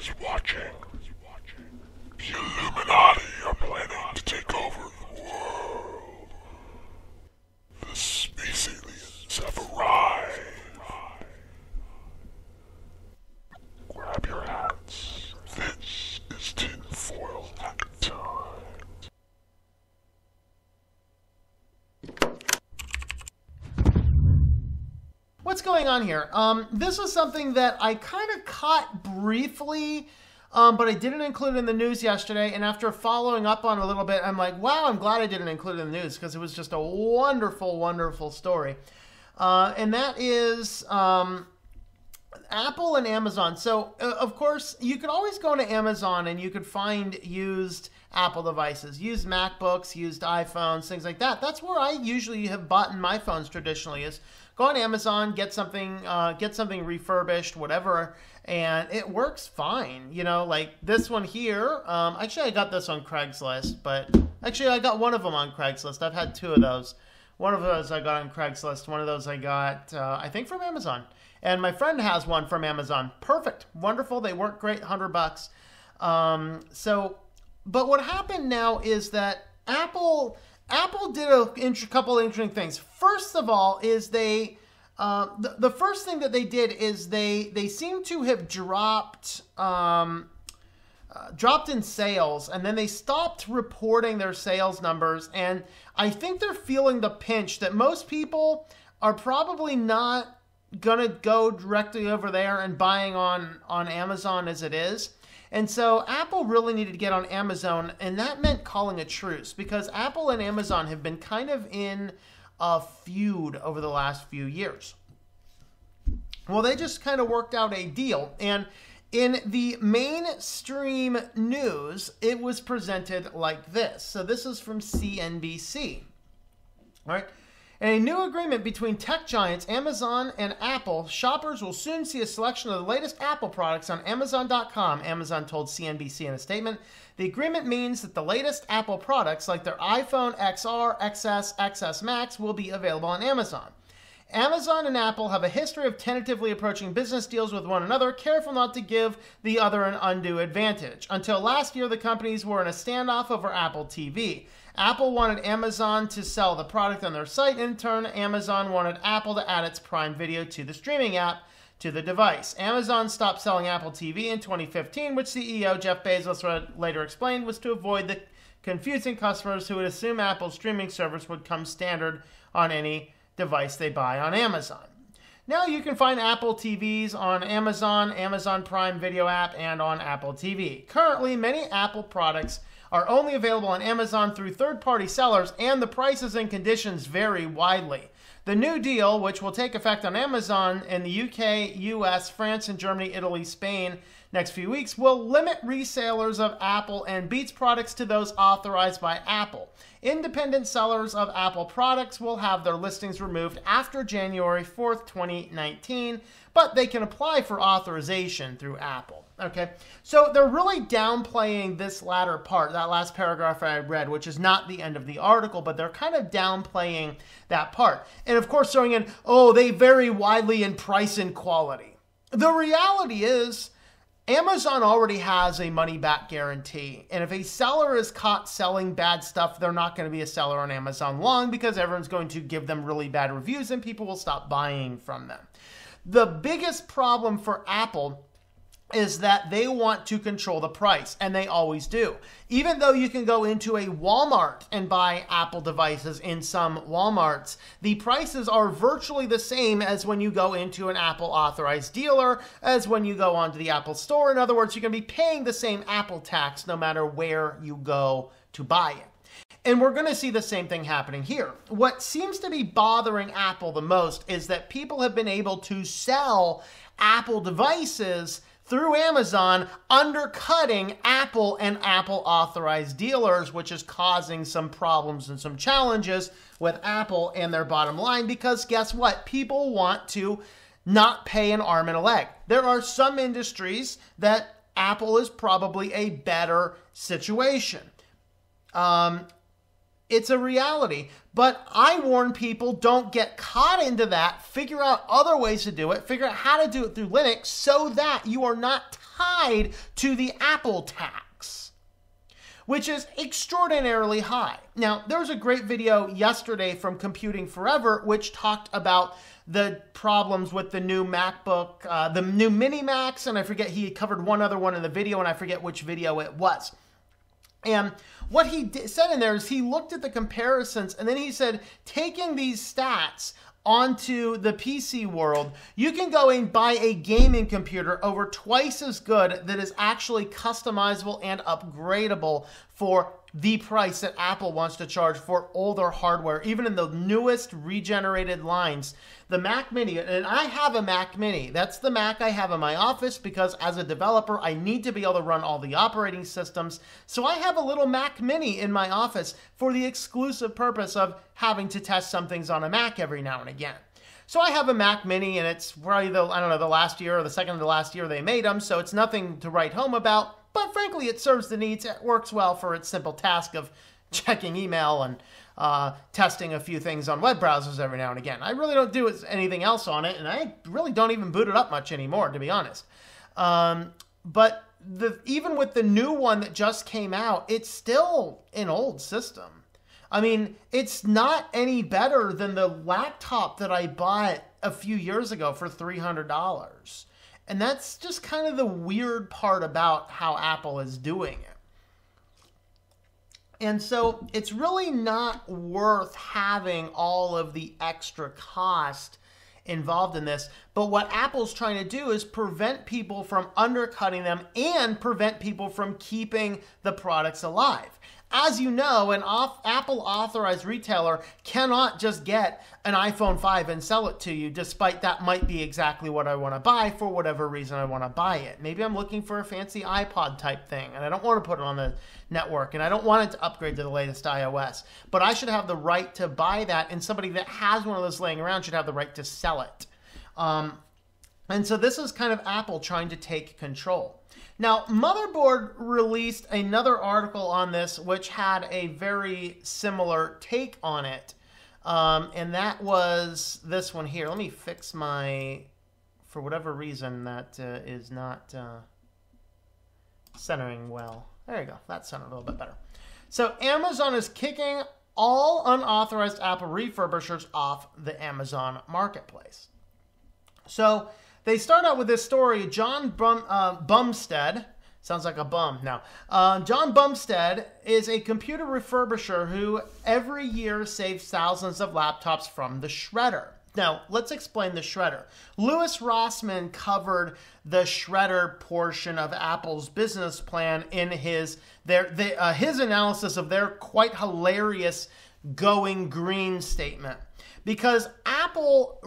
is watching. The Illuminati are planning to take over the world. The space aliens have arrived. Grab your hats. This is tinfoil hat time. What's going on here? This is something that I kind of caught briefly, but I didn't include in the news yesterday. And after following up on it a little bit, I'm like, wow, I'm glad I didn't include it in the news because it was just a wonderful, wonderful story. And that is Apple and Amazon. So, of course, you could always go to Amazon and you could find used Apple devices, used MacBooks, used iPhones, things like that. That's where I usually have bought my phones traditionally, is go on Amazon, get something refurbished, whatever, and it works fine. You know, like this one here. Actually, I got this on Craigslist, but actually, I got one of them on Craigslist. I've had two of those. One of those I got on Craigslist. One of those I got, I think, from Amazon. And my friend has one from Amazon. Perfect, wonderful. They work great. $100. But what happened now is that Apple did a couple interesting things. First of all, is they the first thing that they did is they seem to have dropped in sales, and then they stopped reporting their sales numbers. And I think they're feeling the pinch that most people are probably not gonna go directly over there and buying on Amazon as it is. And so Apple really needed to get on Amazon, and that meant calling a truce, because Apple and Amazon have been kind of in a feud over the last few years. Well, they just kind of worked out a deal, and in the mainstream news, it was presented like this. So this is from CNBC. All right. In a new agreement between tech giants Amazon and Apple, shoppers will soon see a selection of the latest Apple products on Amazon.com, Amazon told CNBC in a statement. The agreement means that the latest Apple products, like their iPhone XR, XS, XS Max, will be available on Amazon. Amazon and Apple have a history of tentatively approaching business deals with one another, careful not to give the other an undue advantage. Until last year, the companies were in a standoff over Apple TV. Apple wanted Amazon to sell the product on their site. In turn, Amazon wanted Apple to add its Prime Video to the streaming app to the device. Amazon stopped selling Apple TV in 2015, which CEO Jeff Bezos later explained was to avoid the confusing customers who would assume Apple's streaming service would come standard on any device they buy on Amazon. Now you can find Apple TVs on Amazon, Amazon Prime Video app, and on Apple TV. Currently, many Apple products are only available on Amazon through third-party sellers, and the prices and conditions vary widely. The new deal, which will take effect on Amazon in the UK, US, France, and Germany, Italy, Spain next few weeks, will limit resellers of Apple and Beats products to those authorized by Apple. Independent sellers of Apple products will have their listings removed after January 4th, 2019, but they can apply for authorization through Apple. Okay, so they're really downplaying this latter part, that last paragraph I read, which is not the end of the article, but they're kind of downplaying that part. And of course throwing in, oh, they vary widely in price and quality. The reality is, Amazon already has a money-back guarantee. And if a seller is caught selling bad stuff, they're not going to be a seller on Amazon long, because everyone's going to give them really bad reviews and people will stop buying from them. The biggest problem for Apple is that they want to control the price, and they always do. Even though you can go into a Walmart and buy Apple devices in some Walmarts, the prices are virtually the same as when you go into an Apple authorized dealer, as when you go onto the Apple Store. In other words, you're going to be paying the same Apple tax no matter where you go to buy it. And we're going to see the same thing happening here. What seems to be bothering Apple the most is that people have been able to sell Apple devices through Amazon, undercutting Apple and Apple authorized dealers, which is causing some problems and some challenges with Apple and their bottom line, because guess what? People want to not pay an arm and a leg. There are some industries that Apple is probably a better situation. It's a reality. But I warn people, don't get caught into that. Figure out other ways to do it. Figure out how to do it through Linux so that you are not tied to the Apple tax, which is extraordinarily high. Now, there was a great video yesterday from Computing Forever, which talked about the problems with the new MacBook, the new Mini Macs, and I forget, he covered one other one in the video, and I forget which video it was. And what he said in there is he looked at the comparisons, and then he said, taking these stats onto the PC world, you can go and buy a gaming computer over twice as good that is actually customizable and upgradable for the price that Apple wants to charge for older hardware, even in the newest regenerated lines. The Mac Mini, and I have a Mac Mini. That's the Mac I have in my office because as a developer, I need to be able to run all the operating systems. So I have a little Mac Mini in my office for the exclusive purpose of having to test some things on a Mac every now and again. So I have a Mac Mini, and it's probably the last year or the second to last year they made them, so it's nothing to write home about. But frankly, it serves the needs. It works well for its simple task of checking email and testing a few things on web browsers every now and again. I really don't do anything else on it, and I really don't even boot it up much anymore, to be honest. But even with the new one that just came out, it's still an old system. I mean, it's not any better than the laptop that I bought a few years ago for $300. And that's just kind of the weird part about how Apple is doing it. And so it's really not worth having all of the extra cost involved in this. But what Apple's trying to do is prevent people from undercutting them and prevent people from keeping the products alive. As you know, an Apple authorized retailer cannot just get an iPhone 5 and sell it to you, despite that might be exactly what I want to buy for whatever reason I want to buy it. Maybe I'm looking for a fancy iPod type thing, and I don't want to put it on the network, and I don't want it to upgrade to the latest iOS. But I should have the right to buy that, and somebody that has one of those laying around should have the right to sell it. And so this is kind of Apple trying to take control. Now, Motherboard released another article on this, which had a very similar take on it. And that was this one here. Let me fix my, for whatever reason, that is not centering well. There you go. That sounded a little bit better. So Amazon is kicking all unauthorized Apple refurbishers off the Amazon marketplace. So they start out with this story. John Bumstead, sounds like a bum now. John Bumstead is a computer refurbisher who every year saves thousands of laptops from the shredder. Now, let's explain the shredder. Louis Rossmann covered the shredder portion of Apple's business plan in his analysis of their quite hilarious going green statement. Because Apple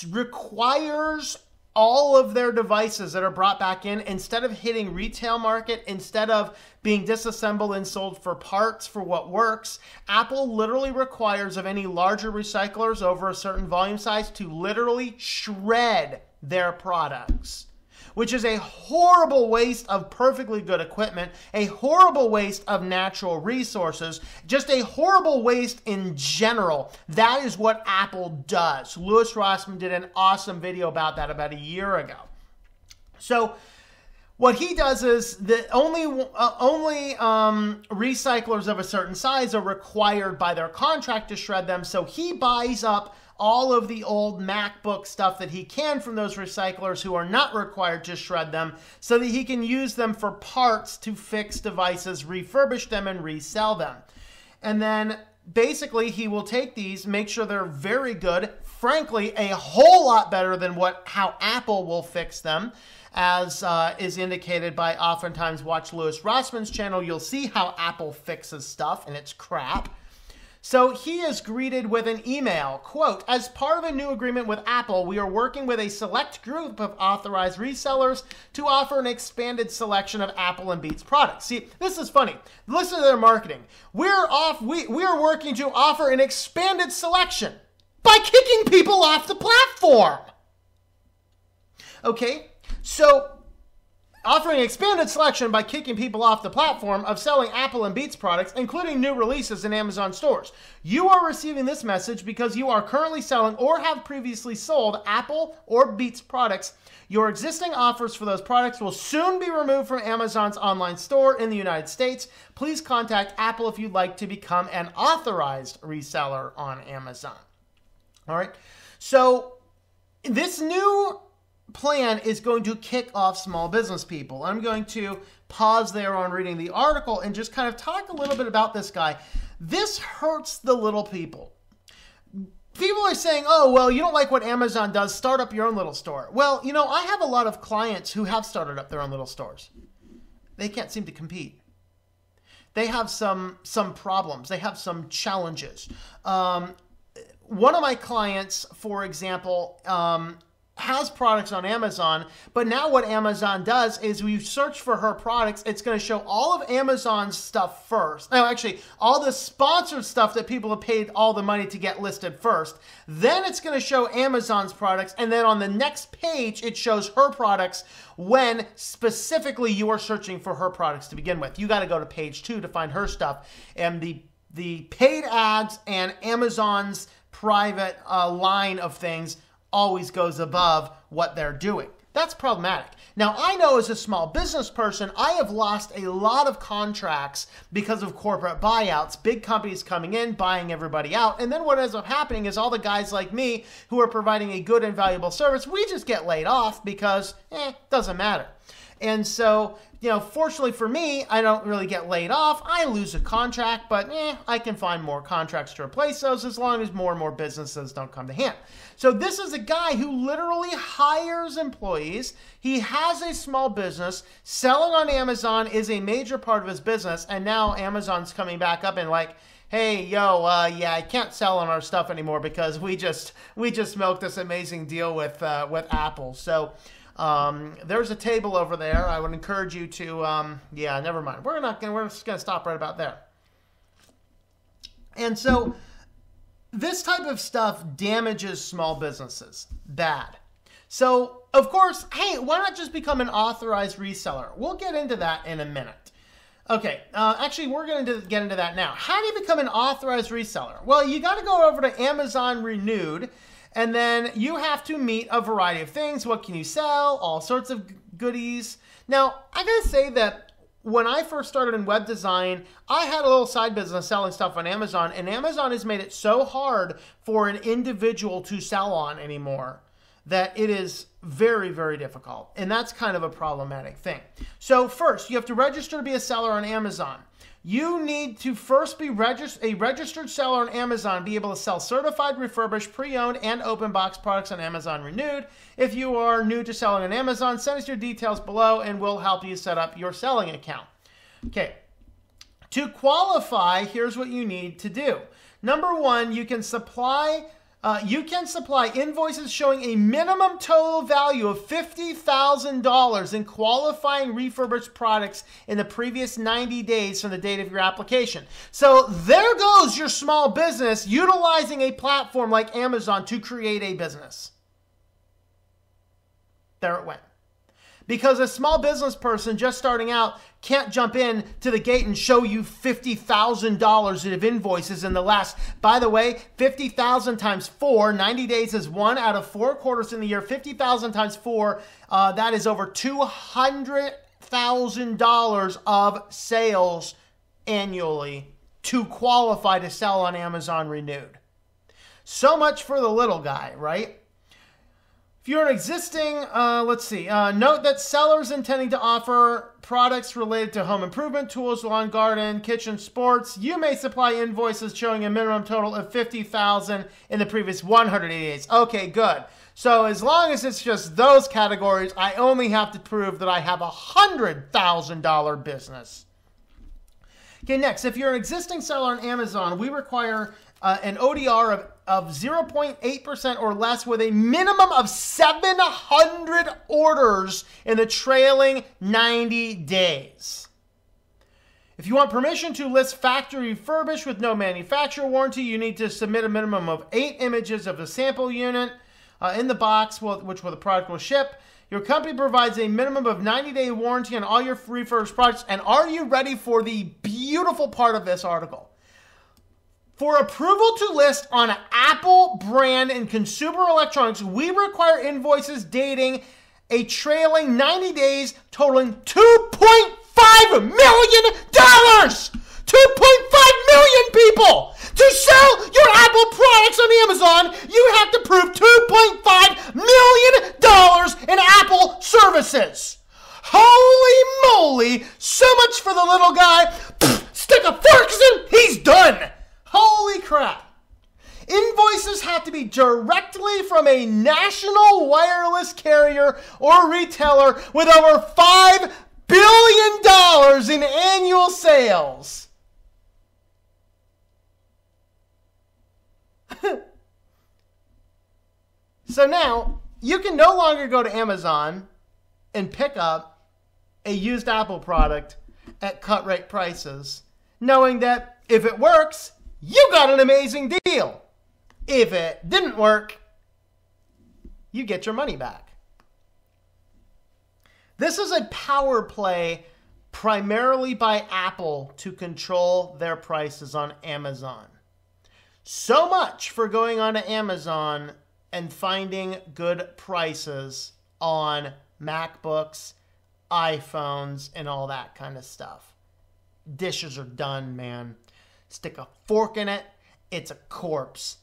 requires all of their devices that are brought back in, instead of hitting retail market, instead of being disassembled and sold for parts for what works, Apple literally requires of any larger recyclers over a certain volume size to literally shred their products, which is a horrible waste of perfectly good equipment, a horrible waste of natural resources, just a horrible waste in general. That is what Apple does. Louis Rossmann did an awesome video about that about a year ago. So what he does is that only recyclers of a certain size are required by their contract to shred them, so he buys up all of the old MacBook stuff that he can from those recyclers who are not required to shred them so that he can use them for parts to fix devices, refurbish them, and resell them. And then basically he will take these, make sure they're very good, frankly, a whole lot better than how Apple will fix them, as is indicated by oftentimes watch Louis Rossmann's channel. You'll see how Apple fixes stuff, and it's crap. So he is greeted with an email, quote, "As part of a new agreement with Apple, we are working with a select group of authorized resellers to offer an expanded selection of Apple and Beats products." See, this is funny. Listen to their marketing. We are working to offer an expanded selection by kicking people off the platform. Okay, so offering expanded selection by kicking people off the platform of selling Apple and Beats products, including new releases in Amazon stores. You are receiving this message because you are currently selling or have previously sold Apple or Beats products. Your existing offers for those products will soon be removed from Amazon's online store in the United States. Please contact Apple if you'd like to become an authorized reseller on Amazon. All right. So this new plan is going to kick off small business people. I'm going to pause there on reading the article and just kind of talk a little bit about this guy. This hurts the little people. People are saying, oh, well, you don't like what Amazon does, start up your own little store. Well, you know, I have a lot of clients who have started up their own little stores. They can't seem to compete. They have some problems. They have some challenges. One of my clients, for example, has products on Amazon, but now what Amazon does is we search for her products. It's going to show all of Amazon's stuff first. No, actually, all the sponsored stuff that people have paid all the money to get listed first. Then it's going to show Amazon's products, and then on the next page, it shows her products when specifically you are searching for her products to begin with. You got to go to page 2 to find her stuff, and the paid ads and Amazon's private line of things always goes above what they're doing. That's problematic. Now, I know as a small business person, I have lost a lot of contracts because of corporate buyouts, big companies coming in, buying everybody out. And then what ends up happening is all the guys like me who are providing a good and valuable service, we just get laid off because, doesn't matter. And so, you know, fortunately for me, I don't really get laid off. I lose a contract, but I can find more contracts to replace those as long as more and more businesses don't come to hand. So this is a guy who literally hires employees. He has a small business. Selling on Amazon is a major part of his business. And now Amazon's coming back up and like, hey, yo, yeah, I can't sell on our stuff anymore because we just milked this amazing deal with Apple. So there's a table over there. I would encourage you to, yeah, never mind. We're just going to stop right about there. And so this type of stuff damages small businesses bad. So, of course, hey, why not just become an authorized reseller? We'll get into that in a minute. Okay, actually, we're going to get into that now. How do you become an authorized reseller? Well, you got to go over to Amazon Renewed, and then you have to meet a variety of things. What can you sell? All sorts of goodies. Now, I got to say that when I first started in web design, I had a little side business selling stuff on Amazon, and Amazon has made it so hard for an individual to sell on anymore that it is very, very difficult. And that's kind of a problematic thing. So first, you have to register to be a seller on Amazon. You need to first be a registered seller on Amazon, be able to sell certified, refurbished, pre-owned, and open box products on Amazon Renewed. If you are new to selling on Amazon, send us your details below and we'll help you set up your selling account. Okay. To qualify, here's what you need to do. Number one, you can supply invoices showing a minimum total value of $50,000 in qualifying refurbished products in the previous 90 days from the date of your application. So there goes your small business utilizing a platform like Amazon to create a business. There it went. Because a small business person just starting out can't jump in to the gate and show you $50,000 of invoices in the last, by the way, 50,000 times 4, 90 days is 1 out of 4 quarters in the year. 50,000 times 4, that is over $200,000 of sales annually to qualify to sell on Amazon Renewed. So much for the little guy, right? If you're an existing, note that sellers intending to offer products related to home improvement, tools, lawn, garden, kitchen, sports, you may supply invoices showing a minimum total of $50,000 in the previous 180 days. Okay, good. So as long as it's just those categories, I only have to prove that I have a $100,000 business. Okay, next, if you're an existing seller on Amazon, we require an ODR of 0.8% or less with a minimum of 700 orders in the trailing 90 days. If you want permission to list factory refurbished with no manufacturer warranty, you need to submit a minimum of 8 images of the sample unit in the box, which the product will ship. Your company provides a minimum of 90-day warranty on all your refurbished products. And are you ready for the beautiful part of this article? For approval to list on Apple brand and consumer electronics, we require invoices dating a trailing 90 days totaling $2.5 million! 2.5 million people! To sell your Apple products on Amazon, you have to prove $2.5 million in Apple services. Holy moly! So much for the little guy. Stick a fork in, he's done! Holy crap. Invoices have to be directly from a national wireless carrier or retailer with over $5 billion in annual sales. So now, you can no longer go to Amazon and pick up a used Apple product at cut rate prices, knowing that if it works, you got an amazing deal. If it didn't work, you get your money back. This is a power play primarily by Apple to control their prices on Amazon. So much for going on to Amazon and finding good prices on MacBooks, iPhones, and all that kind of stuff. Dishes are done, man. Stick a fork in it, it's a corpse.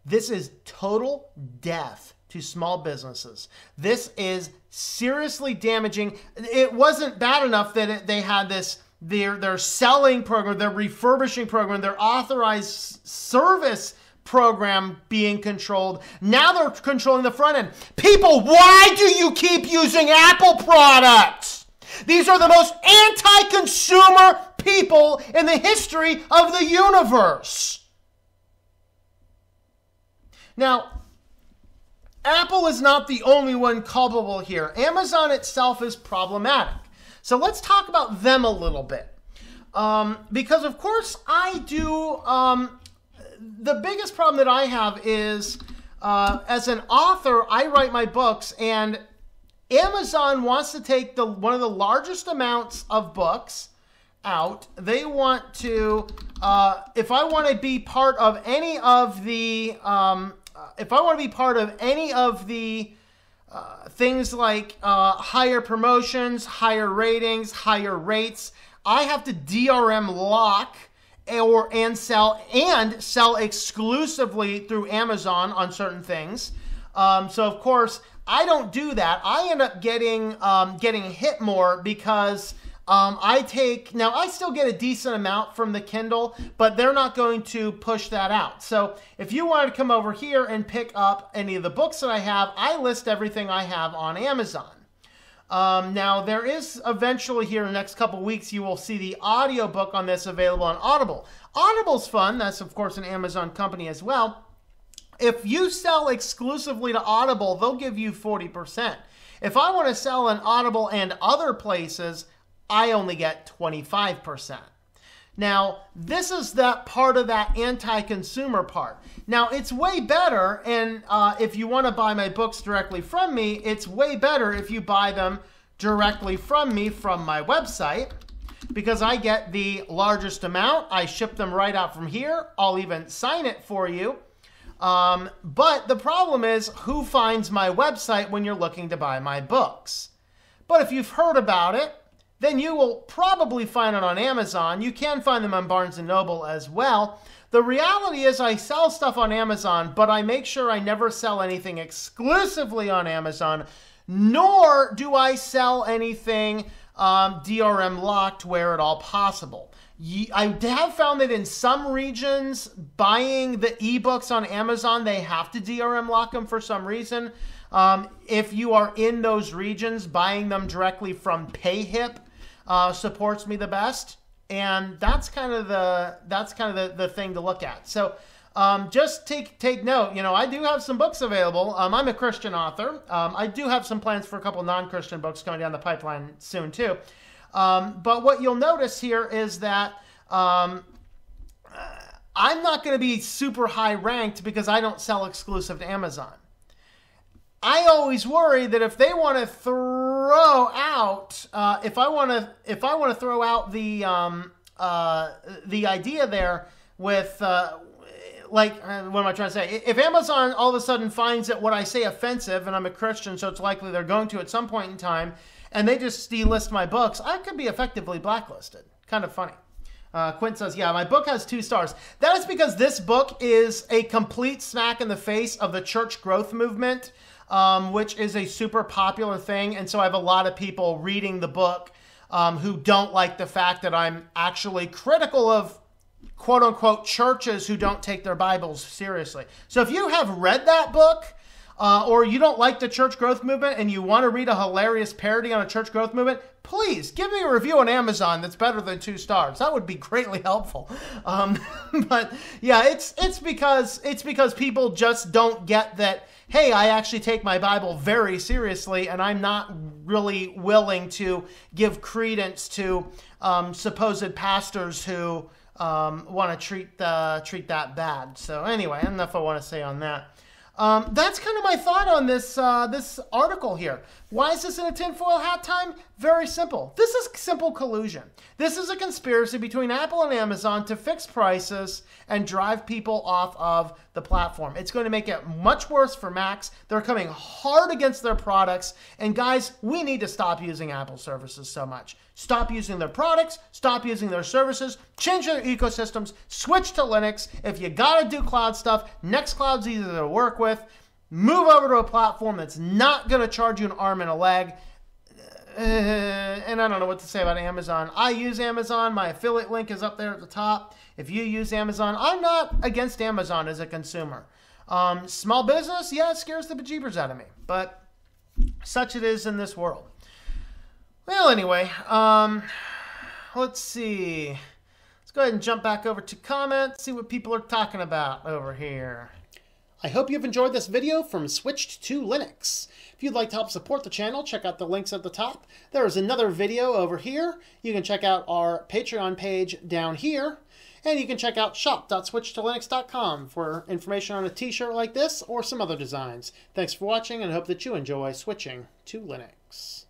This is total death to small businesses. This is seriously damaging. It wasn't bad enough that they had this, their selling program, their refurbishing program, their authorized service program being controlled. Now they're controlling the front end. People, why do you keep using Apple products? These are the most anti-consumer people in the history of the universe. Now, Apple is not the only one culpable here. Amazon itself is problematic. So let's talk about them a little bit. Because, of course, I do... the biggest problem that I have is, as an author, I write my books, and Amazon wants to take one of the largest amounts of books out. They want to, if I want to be part of any of the, things like higher promotions, higher ratings, higher rates, I have to DRM lock and sell exclusively through Amazon on certain things. So of course I don't do that. I end up getting hit more because I still get a decent amount from the Kindle, but they're not going to push that out. So if you wanted to come over here and pick up any of the books that I have, I list everything I have on Amazon. Now, there is eventually here in the next couple weeks, you will see the audiobook on this available on Audible. Audible's fun. That's, of course, an Amazon company as well. If you sell exclusively to Audible, they'll give you 40%. If I want to sell on Audible and other places, I only get 25%. Now, this is that part of that anti-consumer part. Now, it's way better, and if you want to buy my books directly from me, it's way better if you buy them directly from me from my website, because I get the largest amount. I ship them right out from here. I'll even sign it for you. But the problem is, who finds my website when you're looking to buy my books? But if you've heard about it, then you will probably find it on Amazon. You can find them on Barnes & Noble as well. The reality is I sell stuff on Amazon, but I make sure I never sell anything exclusively on Amazon, nor do I sell anything DRM locked where at all possible. I have found that in some regions, buying the ebooks on Amazon, they have to DRM lock them for some reason. If you are in those regions, buying them directly from PayHip supports me the best, and that's kind of the thing to look at. So just take note. You know, I do have some books available. I'm a Christian author. I do have some plans for a couple non-Christian books coming down the pipeline soon too. But what you'll notice here is that I'm not going to be super high ranked because I don't sell exclusive to Amazon. I always worry that if they want to throw out, if I want to throw out the idea there with what am I trying to say? If Amazon all of a sudden finds that what I say offensive, and I'm a Christian, so it's likely they're going to at some point in time, and they just delist my books, I could be effectively blacklisted. Kind of funny. Quint says, yeah, my book has 2 stars. That is because this book is a complete smack in the face of the church growth movement, which is a super popular thing. And so I have a lot of people reading the book who don't like the fact that I'm actually critical of quote-unquote churches who don't take their Bibles seriously. So if you have read that book, or you don't like the church growth movement and you want to read a hilarious parody on a church growth movement, please give me a review on Amazon that's better than 2 stars. That would be greatly helpful. But yeah, it's because people just don't get that, hey, I actually take my Bible very seriously, and I'm not really willing to give credence to supposed pastors who want to treat that bad. So anyway, enough I want to say on that. That's kind of my thought on this this article here. Why is this in a tinfoil hat time? Very simple. This is simple collusion. This is a conspiracy between Apple and Amazon to fix prices and drive people off of the platform. It's going to make it much worse for Macs. They're coming hard against their products. And guys, we need to stop using Apple services so much. Stop using their products. Stop using their services. Change their ecosystems. Switch to Linux. If you got to do cloud stuff, Nextcloud's easy to work with. Move over to a platform that's not going to charge you an arm and a leg. And I don't know what to say about Amazon. I use Amazon. My affiliate link is up there at the top. If you use Amazon, I'm not against Amazon as a consumer. Small business, yeah, it scares the bejeebers out of me. But such it is in this world. Well, anyway, let's see. Let's go ahead and jump back over to comments, see what people are talking about over here. I hope you've enjoyed this video from Switched to Linux. If you'd like to help support the channel, check out the links at the top. There is another video over here. You can check out our Patreon page down here. And you can check out shop.switchedtolinux.com for information on a t-shirt like this or some other designs. Thanks for watching and I hope that you enjoy switching to Linux.